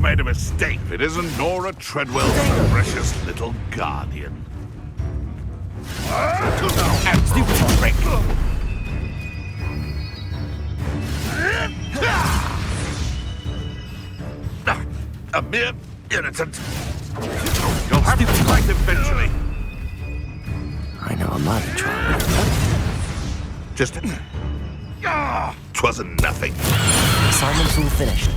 You've made a mistake. It isn't Nora Treadwell's precious little guardian. Stupid trick. A mere irritant. You'll have to fight eventually. I know a murder trial. Just... Twasn't nothing. Assignment's all finished.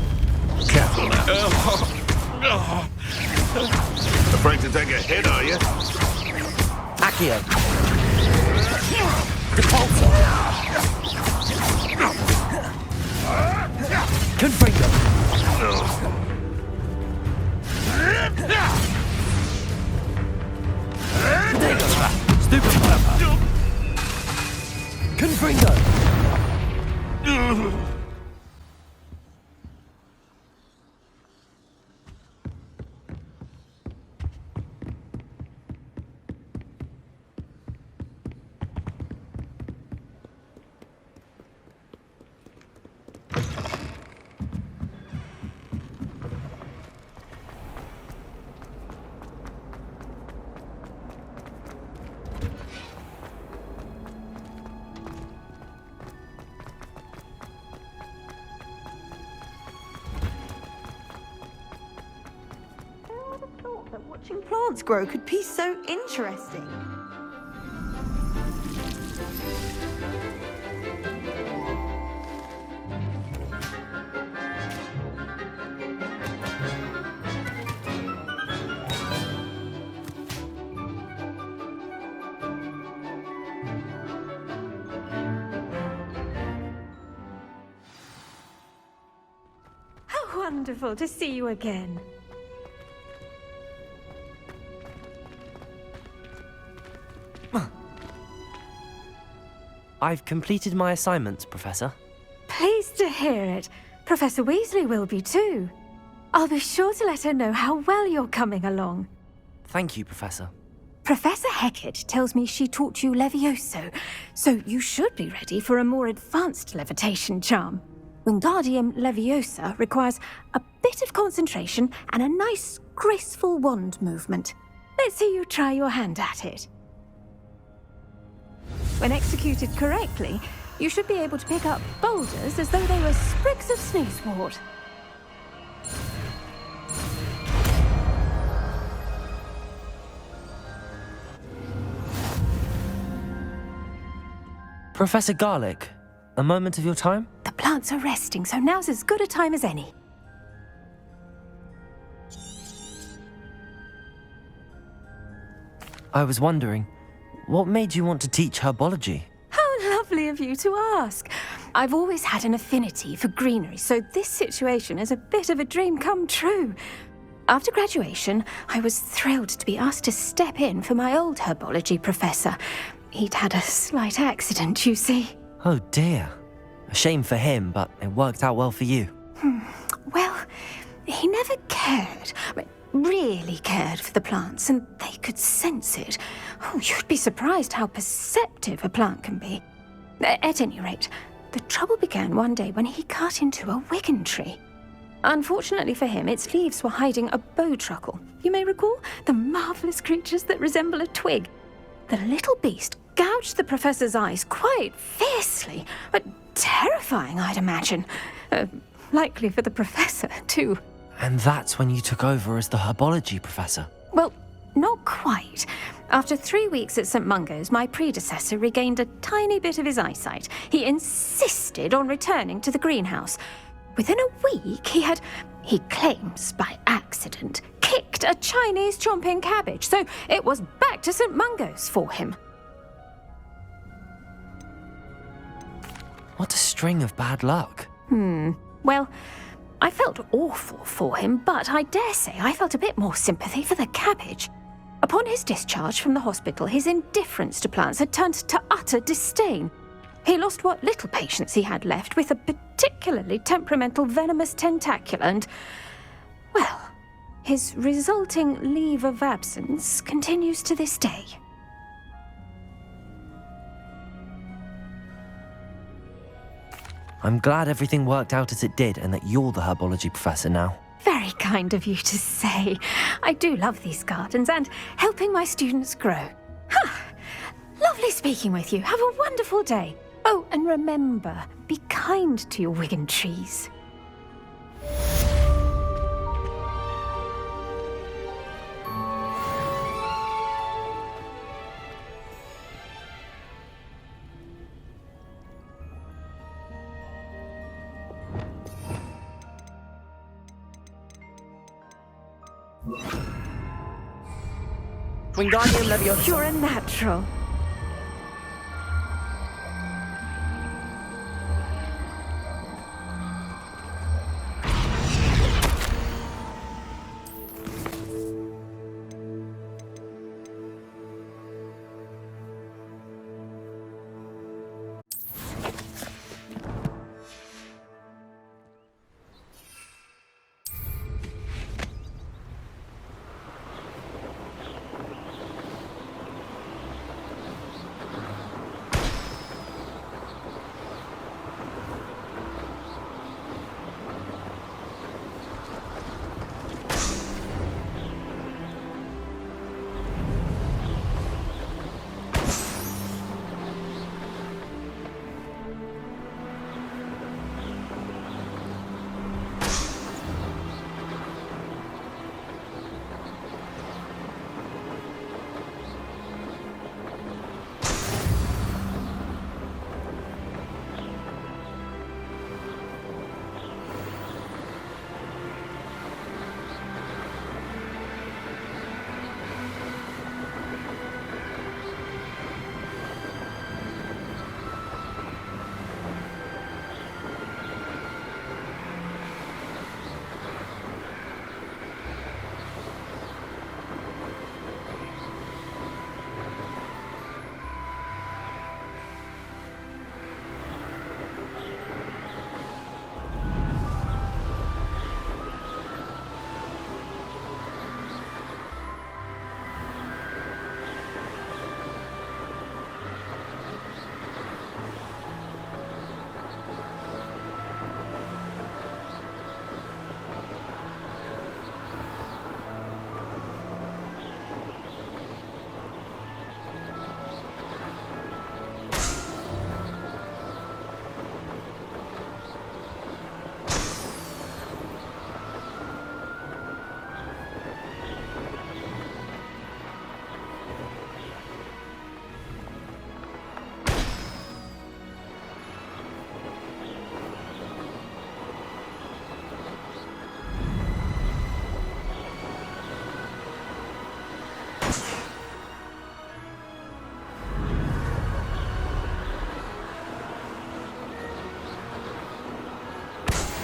Careful now. Afraid to take a hit, are you? Accio. Repulsor. Confringo. Stupid purple. Confringo. That watching plants grow could be so interesting. How wonderful to see you again. I've completed my assignments, Professor. Pleased to hear it. Professor Weasley will be too. I'll be sure to let her know how well you're coming along. Thank you, Professor. Professor Hecat tells me she taught you Levioso, so you should be ready for a more advanced levitation charm. Wingardium Leviosa requires a bit of concentration and a nice, graceful wand movement. Let's see you try your hand at it. When executed correctly, you should be able to pick up boulders as though they were sprigs of snoozewort. Professor Garlick, a moment of your time? The plants are resting, so now's as good a time as any. I was wondering, what made you want to teach herbology? How lovely of you to ask. I've always had an affinity for greenery, so this situation is a bit of a dream come true. After graduation, I was thrilled to be asked to step in for my old herbology professor. He'd had a slight accident, you see. Oh dear. A shame for him, but it worked out well for you. Well, he never cared. Really cared for the plants, and they could sense it. Oh, you'd be surprised how perceptive a plant can be. At any rate, the trouble began one day when he cut into a wigan tree. Unfortunately for him, its leaves were hiding a bowtruckle. You may recall the marvellous creatures that resemble a twig. The little beast gouged the professor's eyes quite fiercely, but terrifying, I'd imagine. Likely for the professor, too. And that's when you took over as the herbology professor? Well, not quite. After 3 weeks at St. Mungo's, my predecessor regained a tiny bit of his eyesight. He insisted on returning to the greenhouse. Within a week, he claims by accident, kicked a Chinese chomping cabbage, so it was back to St. Mungo's for him. What a string of bad luck. Well, I felt awful for him, but I dare say I felt a bit more sympathy for the cabbage. Upon his discharge from the hospital, his indifference to plants had turned to utter disdain. He lost what little patience he had left with a particularly temperamental venomous tentacula and, well, his resulting leave of absence continues to this day. I'm glad everything worked out as it did and that you're the herbology professor now. Very kind of you to say. I do love these gardens and helping my students grow. Lovely speaking with you. Have a wonderful day. Oh, and remember, be kind to your Wigan trees. Wingardium Leviosa. You're a natural.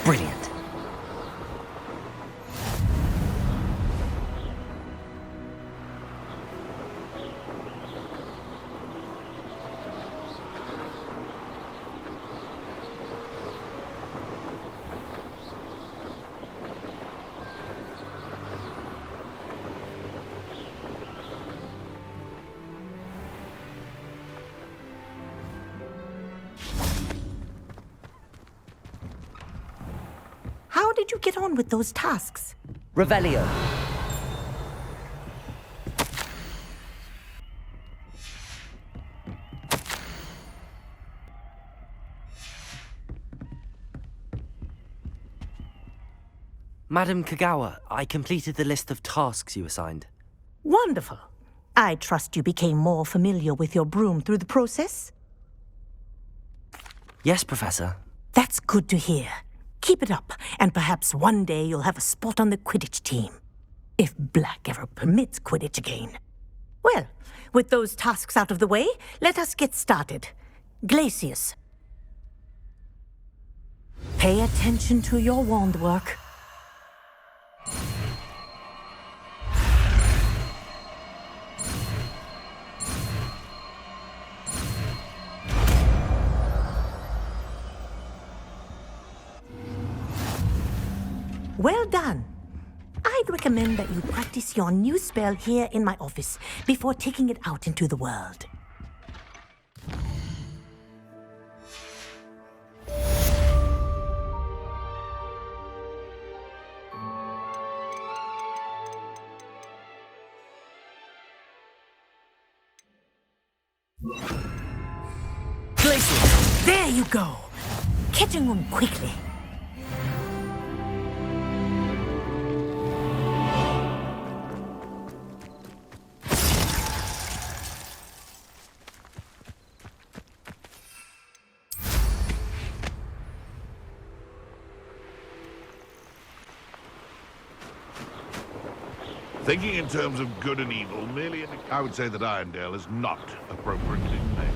Brilliant. How did you get on with those tasks? Revelio. Madam Kagawa, I completed the list of tasks you assigned. Wonderful. I trust you became more familiar with your broom through the process? Yes, Professor. That's good to hear. Keep it up, and perhaps one day you'll have a spot on the Quidditch team. If Black ever permits Quidditch again. Well, with those tasks out of the way, let us get started. Glacius. Pay attention to your wand work. Well done. I'd recommend that you practice your new spell here in my office before taking it out into the world. Places! There you go. Catching them quickly. Thinking in terms of good and evil, merely I would say that Irondale is not appropriately named.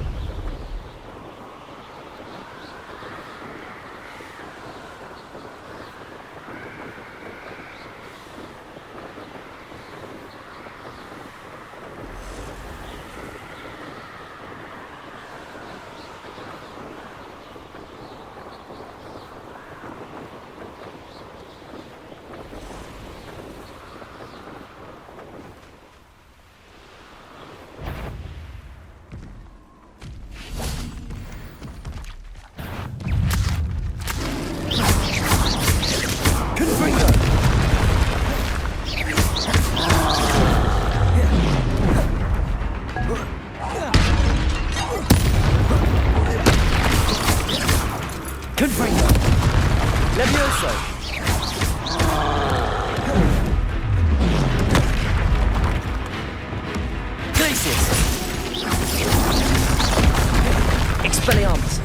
Expelliarmus!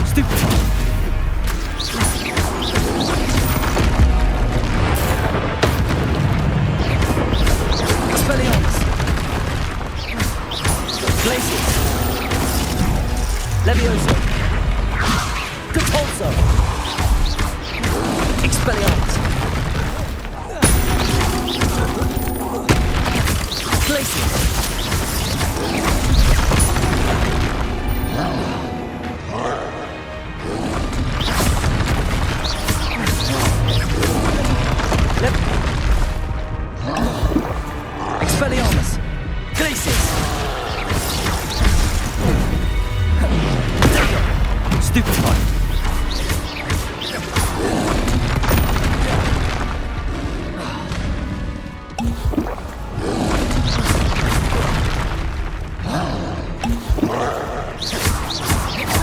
Stupefy! Expelliarmus! Glacius! Levioso! Capulso! Expelliarmus! Glacius! Expelliarmus! Glacius! Stupefy!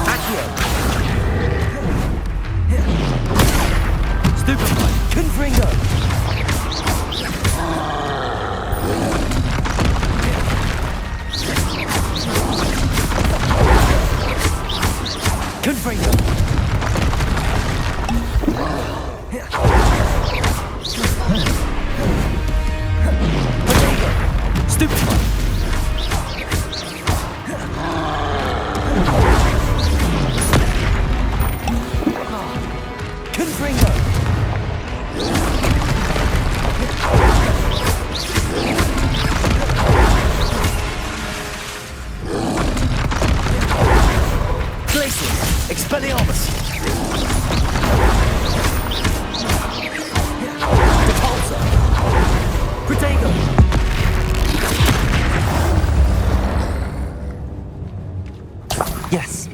Accio! Stupefy! Confringo! Confringo! Stupefy! Confringo! Glacius! Expelliarmus! Repulsor! Protego! Yes.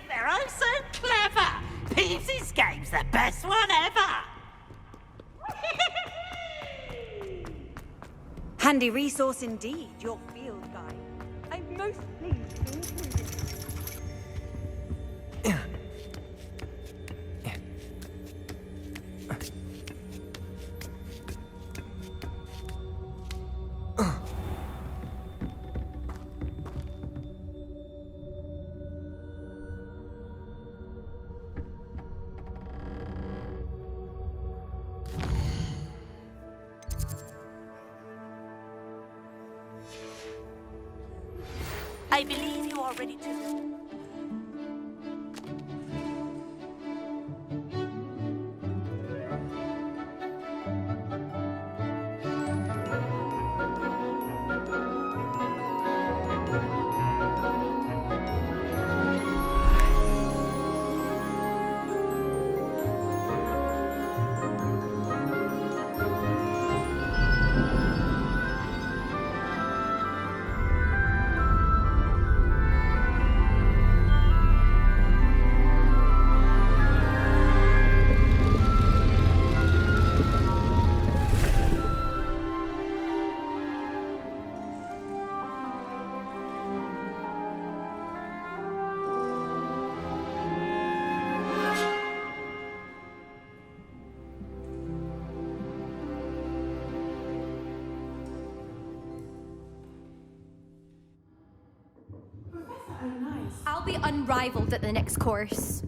They're oh so clever! Peeves' game's the best one ever! Handy resource indeed, your field guide. I'm most pleased to include it. I believe you are ready to... I'll be unrivaled at the next course.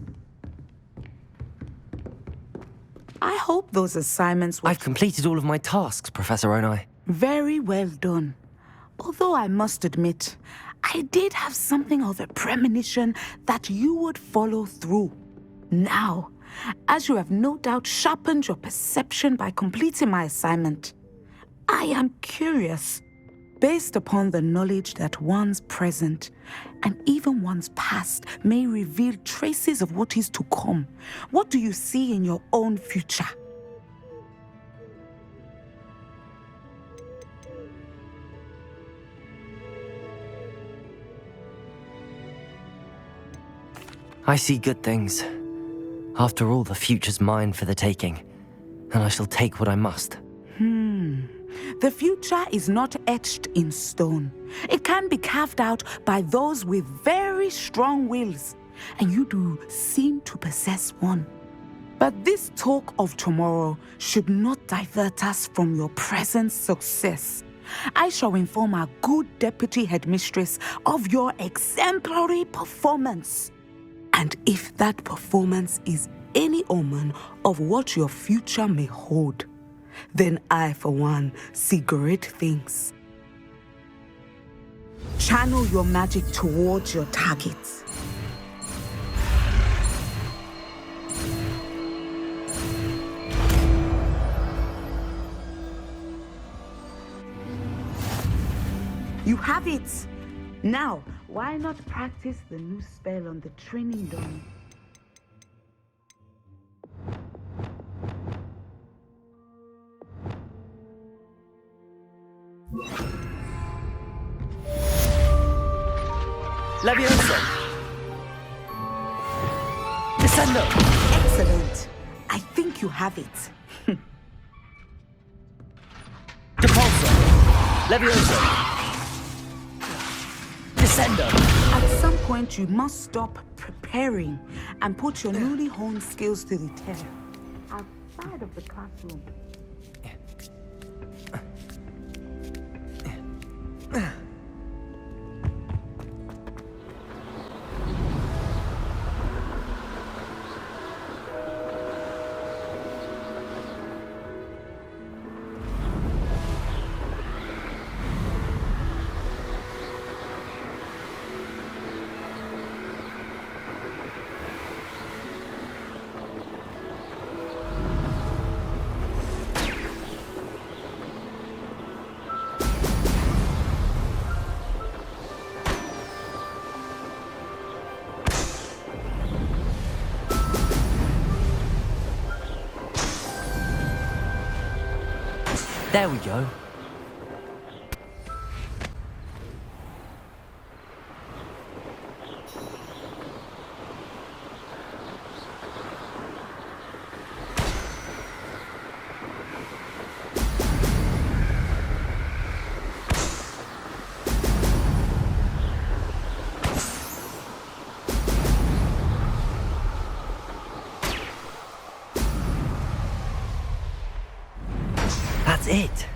I hope those assignments were I've completed all of my tasks, Professor Onai. very well done. Although I must admit, I did have something of a premonition that you would follow through. Now, as you have no doubt sharpened your perception by completing my assignment, I am curious, based upon the knowledge that one's present and even one's past may reveal traces of what is to come. What do you see in your own future? I see good things. After all, the future's mine for the taking, and I shall take what I must. The future is not etched in stone. It can be carved out by those with very strong wills, and you do seem to possess one. But this talk of tomorrow should not divert us from your present success. I shall inform our good deputy headmistress of your exemplary performance. And if that performance is any omen of what your future may hold, then I, for one, see great things. Channel your magic towards your targets. You have it! Now, why not practice the new spell on the training dummy? Levioso! Descendo! Excellent! I think you have it. Depulso! Levioso! Descendo! At some point, you must stop preparing and put your newly honed skills to the test outside of the classroom. There we go. That's it.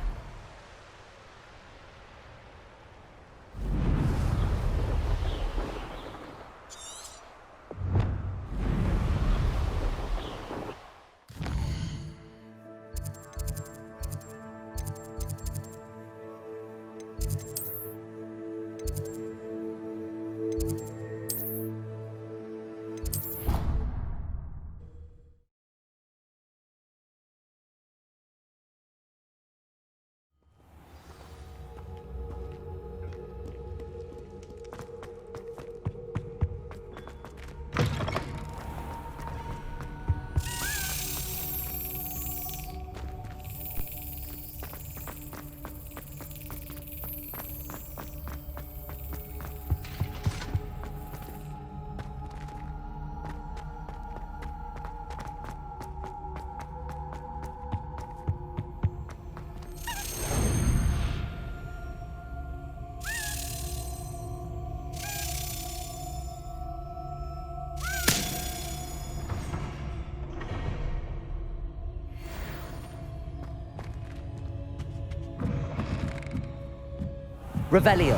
Revelio.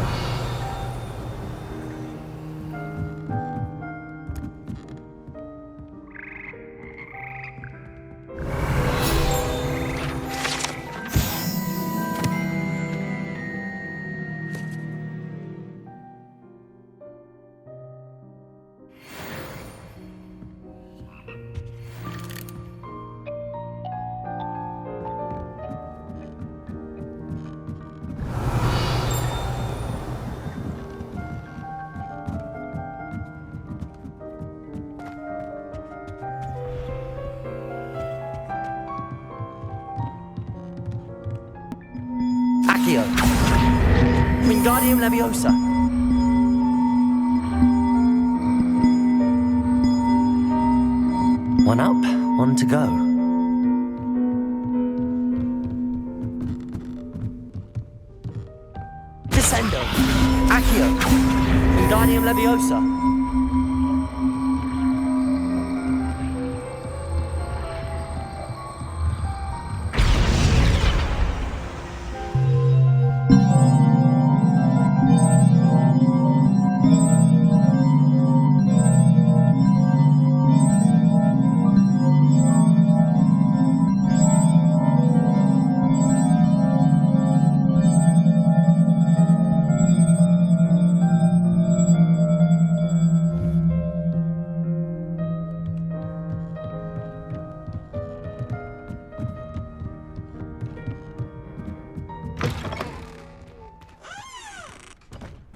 Accio. Wingardium Leviosa. One up, one to go. Descendo. Accio. Wingardium Leviosa.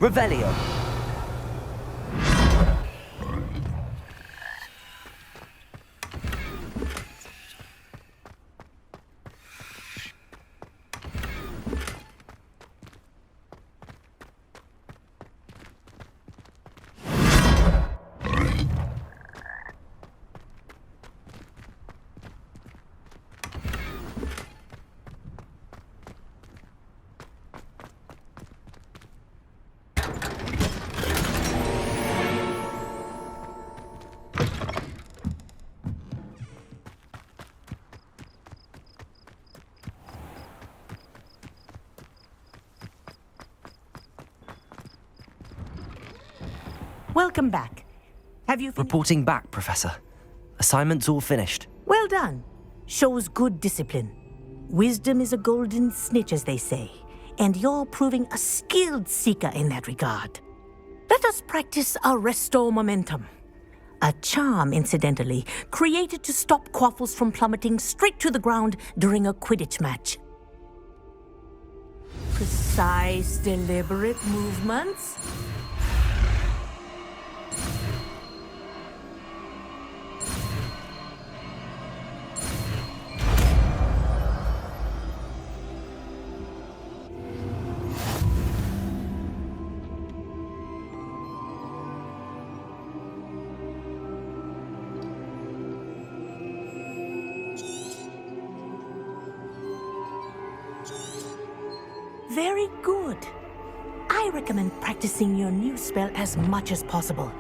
Revelio. Welcome back. Have you finished? Reporting back, Professor. Assignment's all finished. Well done. Shows good discipline. Wisdom is a golden snitch, as they say, and you're proving a skilled seeker in that regard. Let us practice Arresto Momentum. A charm, incidentally, created to stop quaffles from plummeting straight to the ground during a Quidditch match. Precise, deliberate movements. Very good. I recommend practicing your new spell as much as possible,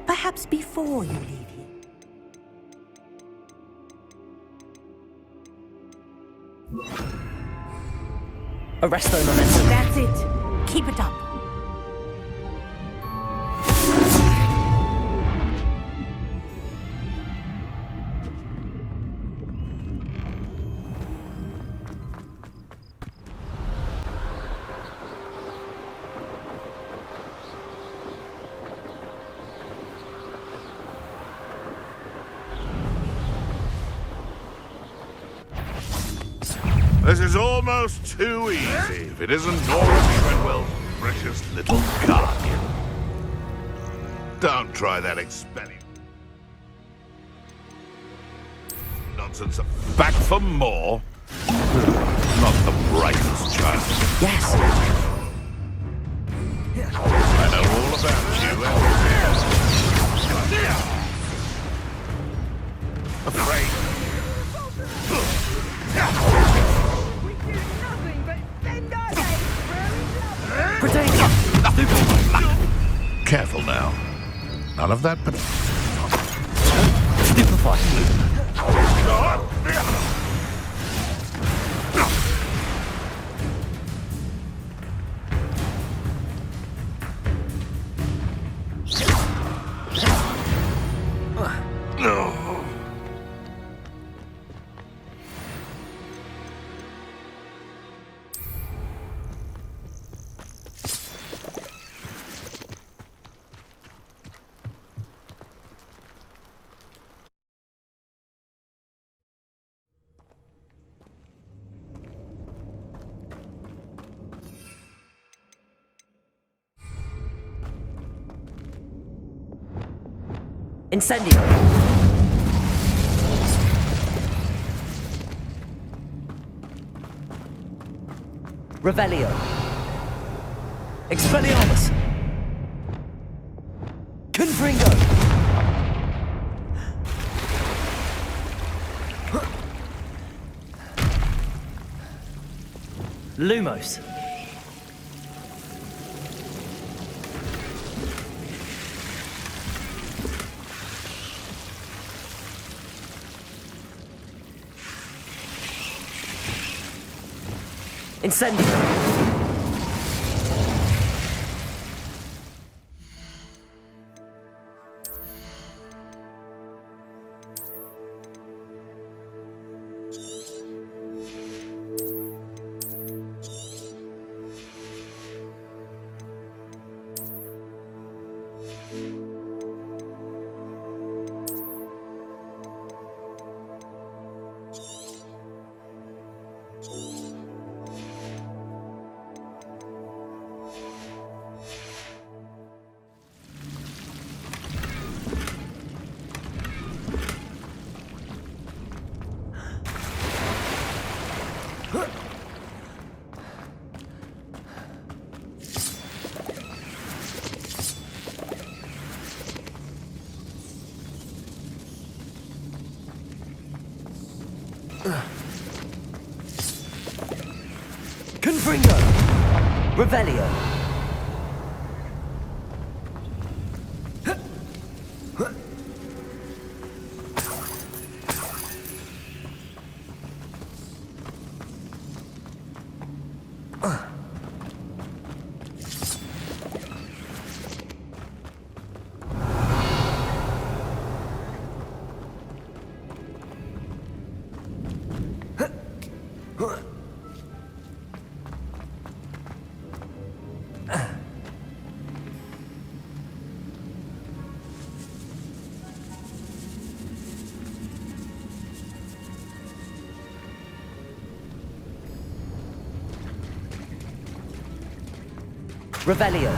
perhaps before you leave here. Arresto Momentum. That's it. Keep it up. This is almost too easy. If it isn't Nora Treadwell's precious little guardian. Don't try that experiment. Nonsense. Back for more? Not the brightest child. Yes. I know all about you. Afraid. Careful now. None of that, but... Stupefy. Incendio! Revelio! Expelliarmus! Confringo! Lumos! Incendio! Confringo! Revelio! Revelio!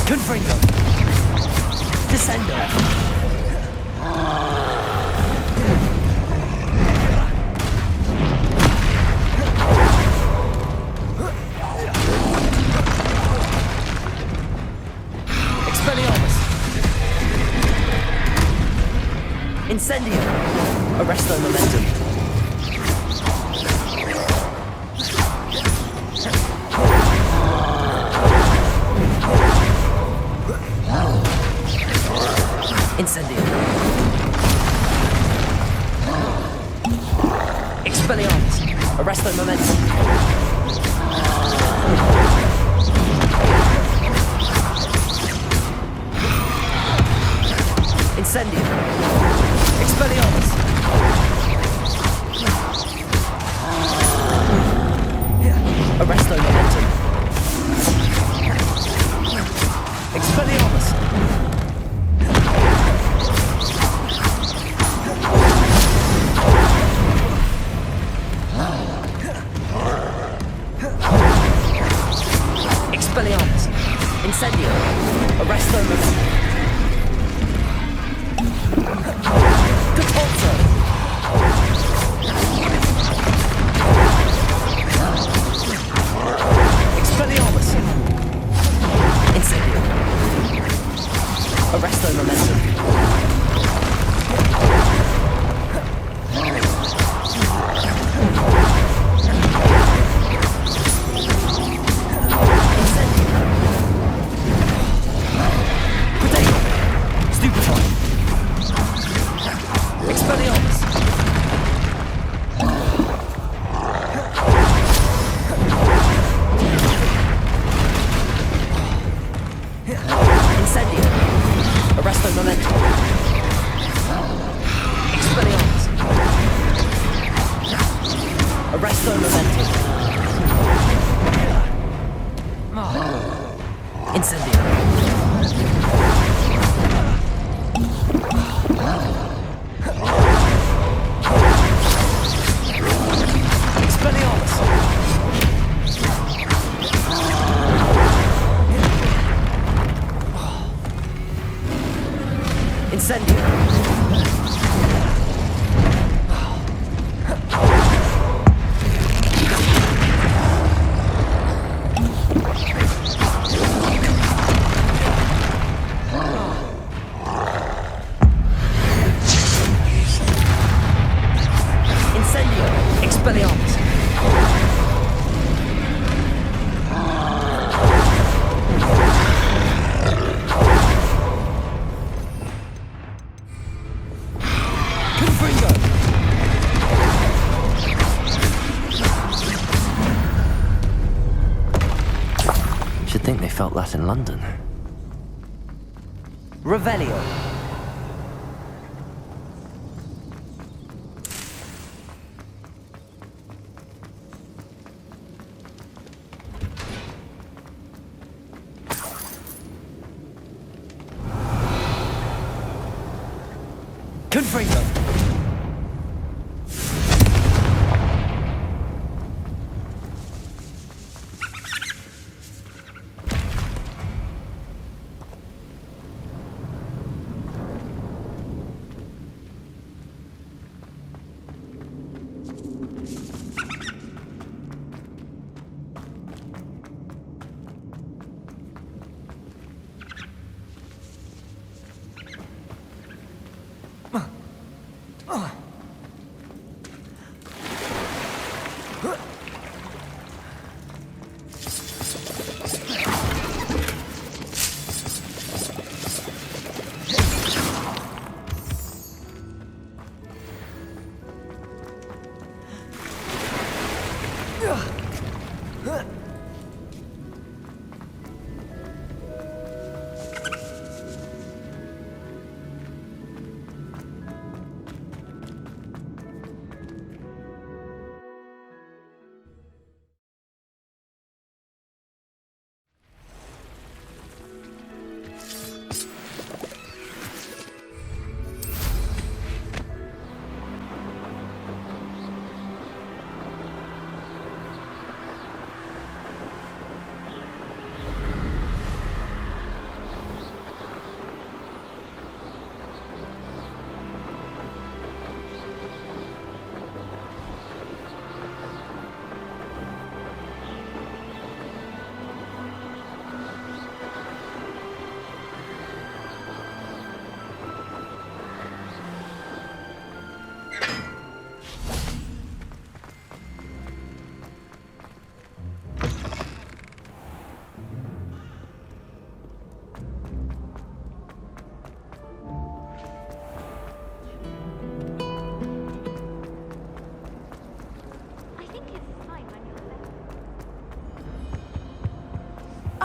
Confringo! Descendo! Expelliarmus! Incendio! Arresto momentum! Incendio! Expelliarmus! Arresto momentum! Incendio! Expelliarmus! Arresto momentum! Expelliarmus! Expelliarmus! Incendio! Arresto momentum! Capulso! Expelliarmus! Incendio! felt that in London. Revelio. Confringo.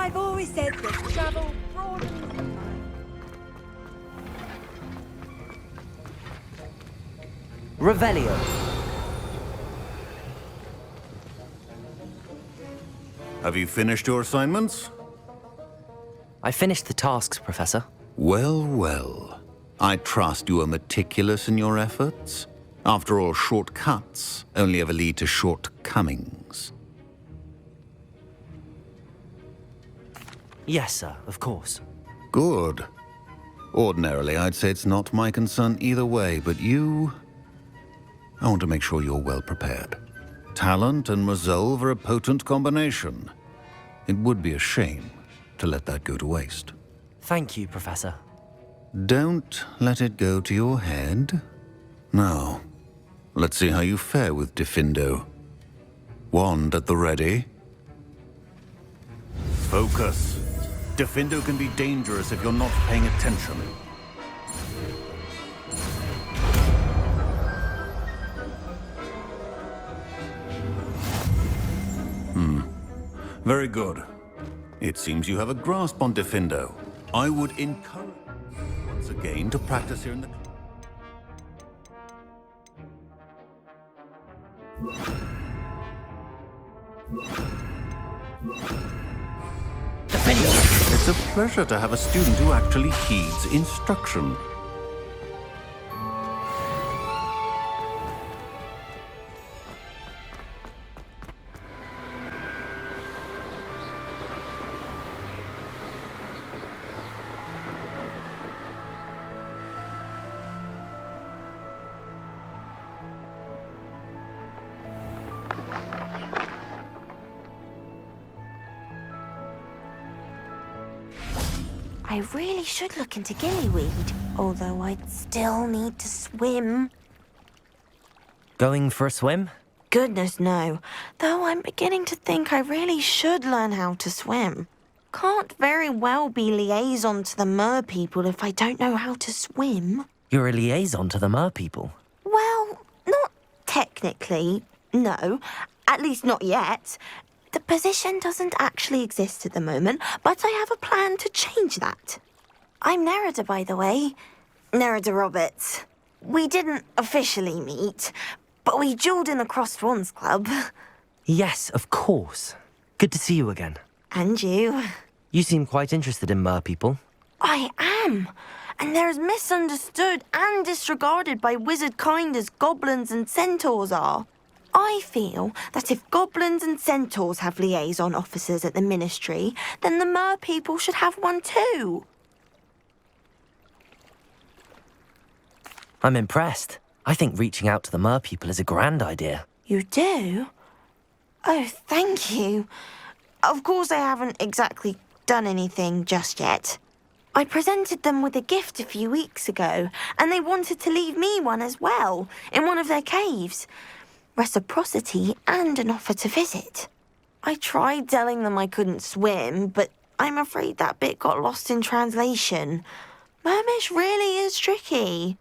I've always said that travel broadens the mind. Revelio. Have you finished your assignments? I finished the tasks, Professor. Well, well. I trust you are meticulous in your efforts. After all, shortcuts only ever lead to shortcomings. Yes, sir, of course. Good. Ordinarily, I'd say it's not my concern either way, but you... I want to make sure you're well prepared. Talent and resolve are a potent combination. It would be a shame to let that go to waste. Thank you, Professor. Don't let it go to your head. Now, let's see how you fare with Diffindo. Wand at the ready. Focus. Diffindo can be dangerous if you're not paying attention. Very good. It seems you have a grasp on Diffindo. I would encourage you once again to practice here in the... It's a pleasure to have a student who actually heeds instruction. I really should look into gillyweed, although I'd still need to swim. Going for a swim? Goodness, no. Though I'm beginning to think I really should learn how to swim. Can't very well be liaison to the mer people if I don't know how to swim. You're a liaison to the mer people. Well, not technically, no. At least not yet. The position doesn't actually exist at the moment, but I have a plan to change that. I'm Nerida, by the way. Nerida Roberts. We didn't officially meet, but we duelled in the Crossed Swans Club. Yes, of course. Good to see you again. And you. You seem quite interested in mer people. I am. And they're as misunderstood and disregarded by wizard kind as goblins and centaurs are. I feel that if goblins and centaurs have liaison officers at the Ministry, then the mer people should have one too. I'm impressed. I think reaching out to the mer people is a grand idea. You do? Oh, thank you. Of course I haven't exactly done anything just yet. I presented them with a gift a few weeks ago, and they wanted to leave me one as well, in one of their caves. Reciprocity and an offer to visit. I tried telling them I couldn't swim, but I'm afraid that bit got lost in translation. Mermish really is tricky.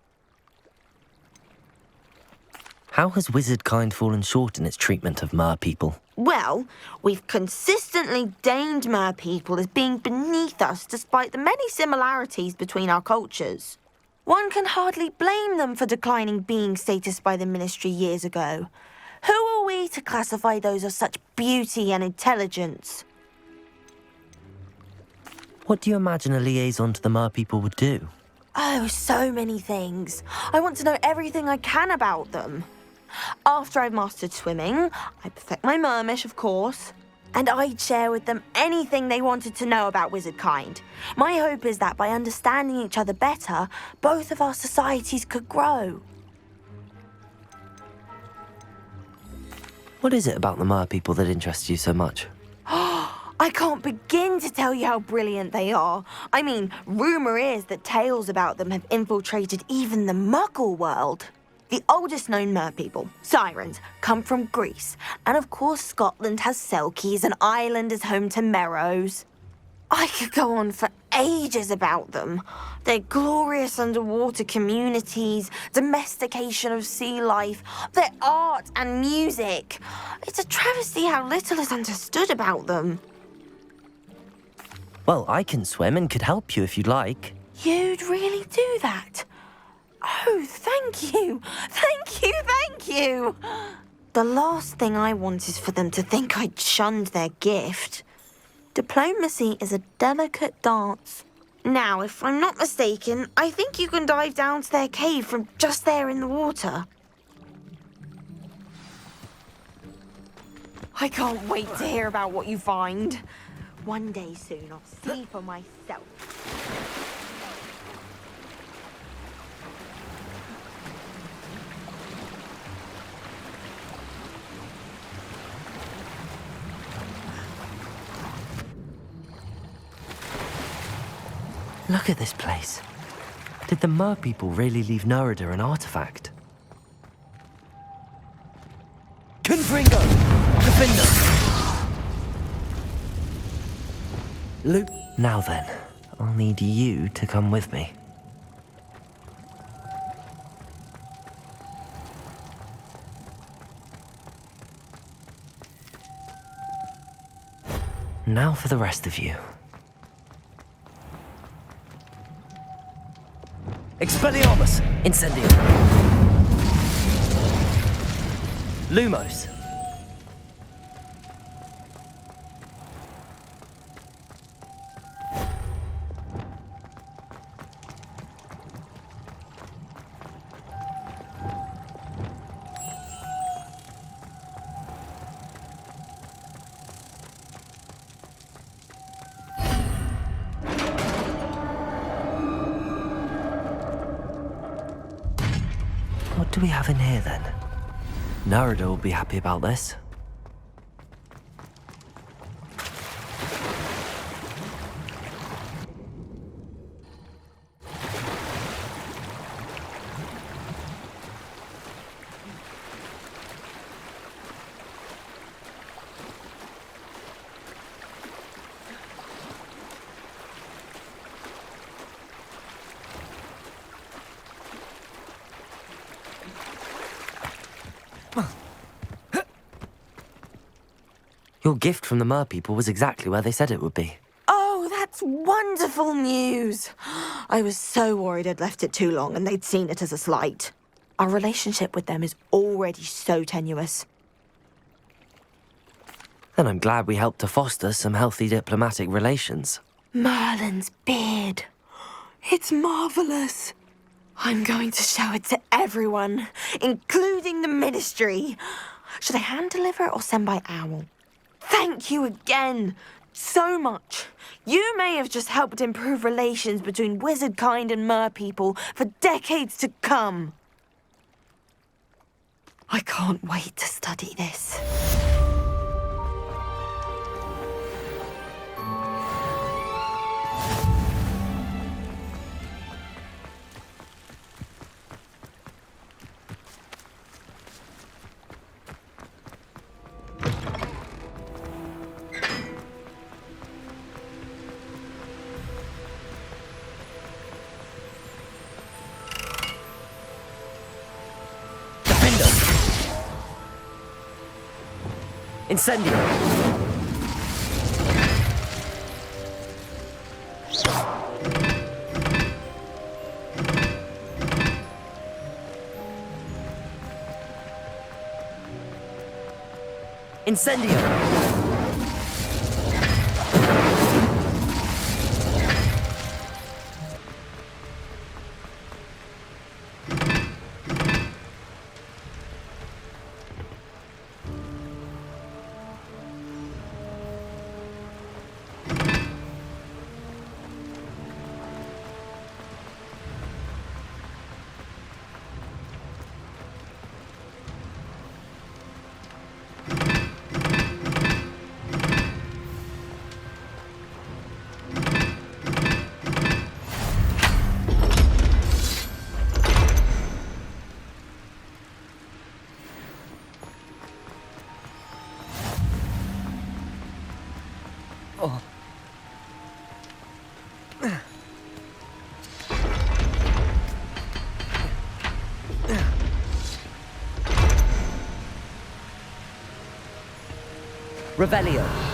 How has wizard kind fallen short in its treatment of mer people? Well, we've consistently deigned mer people as being beneath us despite the many similarities between our cultures. One can hardly blame them for declining being status by the Ministry years ago. Who are we to classify those of such beauty and intelligence? What do you imagine a liaison to the mer people would do? Oh, so many things. I want to know everything I can about them. After I've mastered swimming, I perfect my mermish, of course, and I'd share with them anything they wanted to know about wizard kind. My hope is that by understanding each other better, both of our societies could grow. What is it about the mer people that interests you so much? I can't begin to tell you how brilliant they are. I mean, rumour is that tales about them have infiltrated even the Muggle world. The oldest known mer people, sirens, come from Greece. And of course Scotland has Selkies and Ireland is home to Merrows. I could go on for ages about them. Their glorious underwater communities, domestication of sea life, their art and music. It's a travesty how little is understood about them. Well, I can swim and could help you if you'd like. You'd really do that? Oh, thank you. Thank you, thank you. The last thing I want is for them to think I'd shunned their gift. Diplomacy is a delicate dance. Now, if I'm not mistaken, I think you can dive down to their cave from just there in the water. I can't wait to hear about what you find. One day soon, I'll see for myself. Look at this place. Did the mer people really leave Nerida an artifact? Confringo! Defender! Luke. Now then, I'll need you to come with me. Now for the rest of you. Expelliarmus! Incendio! Lumos! What do we have in here, then? Nerida will be happy about this. Your gift from the merpeople was exactly where they said it would be. Oh, that's wonderful news. I was so worried I'd left it too long and they'd seen it as a slight. Our relationship with them is already so tenuous. Then I'm glad we helped to foster some healthy diplomatic relations. Merlin's beard. It's marvelous. I'm going to show it to everyone, including the Ministry. Should I hand deliver it or send by owl? Thank you again so much. You may have just helped improve relations between wizard kind and merpeople for decades to come. I can't wait to study this. Incendio! Incendio! Revelio.